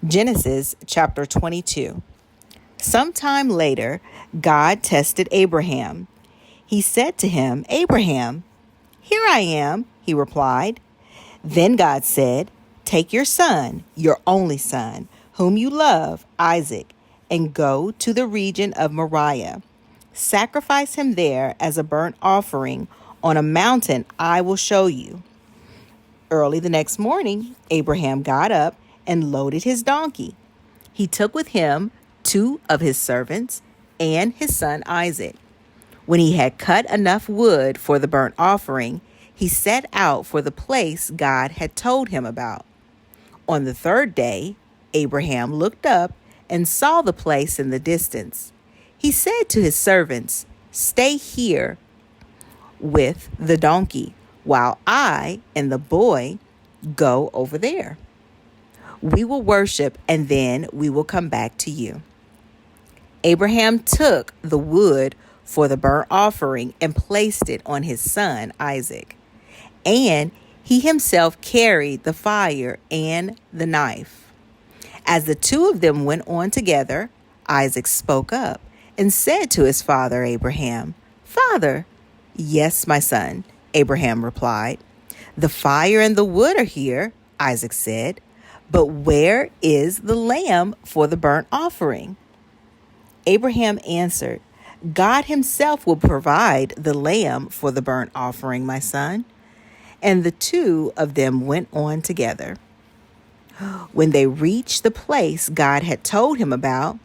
Genesis chapter 22. Sometime later, God tested Abraham. He said to him, "Abraham." "Here I am," he replied. Then God said, "Take your son, your only son, whom you love, Isaac, and go to the region of Moriah. Sacrifice him there as a burnt offering on a mountain I will show you." Early the next morning, Abraham got up and loaded his donkey. He took with him 2 of his servants and his son Isaac. When he had cut enough wood for the burnt offering, he set out for the place God had told him about. On the 3rd day, Abraham looked up and saw the place in the distance. He said to his servants, "Stay here with the donkey, while I and the boy go over there. We will worship, and then we will come back to you." Abraham took the wood for the burnt offering and placed it on his son Isaac, and he himself carried the fire and the knife. As the 2 of them went on together, Isaac spoke up and said to his father Abraham, "Father." "Yes, my son," Abraham replied. "The fire and the wood are here," Isaac said, "but where is the lamb for the burnt offering?" Abraham answered, "God himself will provide the lamb for the burnt offering, my son." And the 2 of them went on together. When they reached the place God had told him about,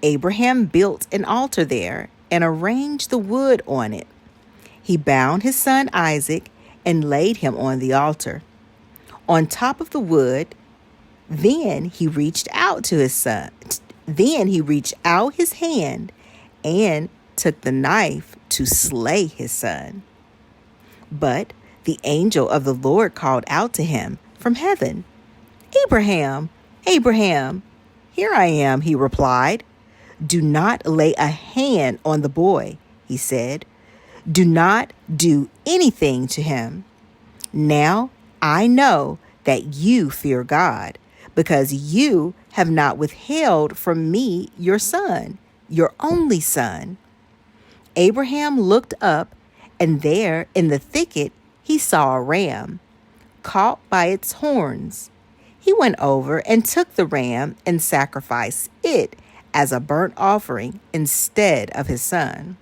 Abraham built an altar there and arranged the wood on it. He bound his son Isaac and laid him on the altar, on top of the wood. Then he reached out his hand and took the knife to slay his son. But the angel of the Lord called out to him from heaven, "Abraham, Abraham." "Here I am," he replied. "Do not lay a hand on the boy," he said. "Do not do anything to him. Now I know that you fear God, because you have not withheld from me your son, your only son." Abraham looked up, and there in the thicket he saw a ram, caught by its horns. He went over and took the ram and sacrificed it as a burnt offering instead of his son.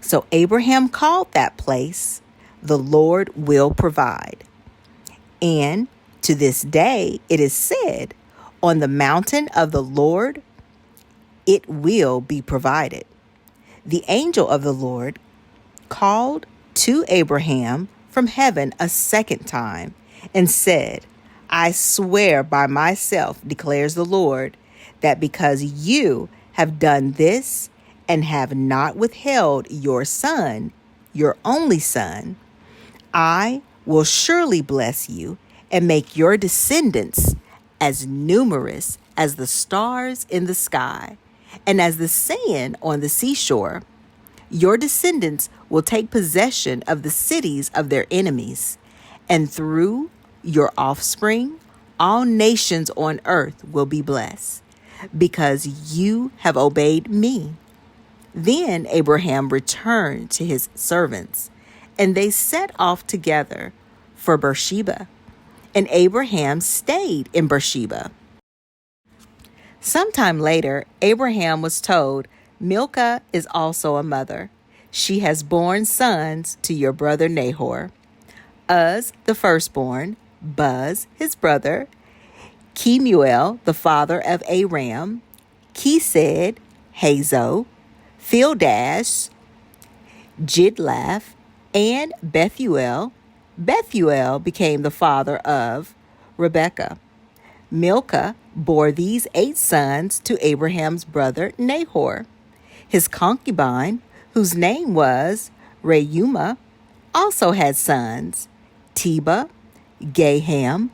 So Abraham called that place, "The Lord will provide." And to this day it is said, "On the mountain of the Lord it will be provided." The angel of the Lord called to Abraham from heaven a second time and said, "I swear by myself, declares the Lord, that because you have done this and have not withheld your son, your only son, I will surely bless you and make your descendants as numerous as the stars in the sky and as the sand on the seashore. Your descendants will take possession of the cities of their enemies, and through your offspring, all nations on earth will be blessed, because you have obeyed me." Then Abraham returned to his servants, and they set off together for Beersheba, and Abraham stayed in Beersheba. Sometime later, Abraham was told, "Milcah is also a mother. She has borne sons to your brother Nahor: Uz, the firstborn, Buz, his brother, Kemuel, the father of Aram, Kesed, Hazo, Pildash, Jidlaph, and Bethuel. Bethuel became the father of Rebekah. Milcah bore these 8 sons to Abraham's brother Nahor. His concubine, whose name was Reumah, also had sons: Tebah, Gaham,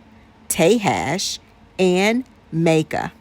Tahash, and Maacah.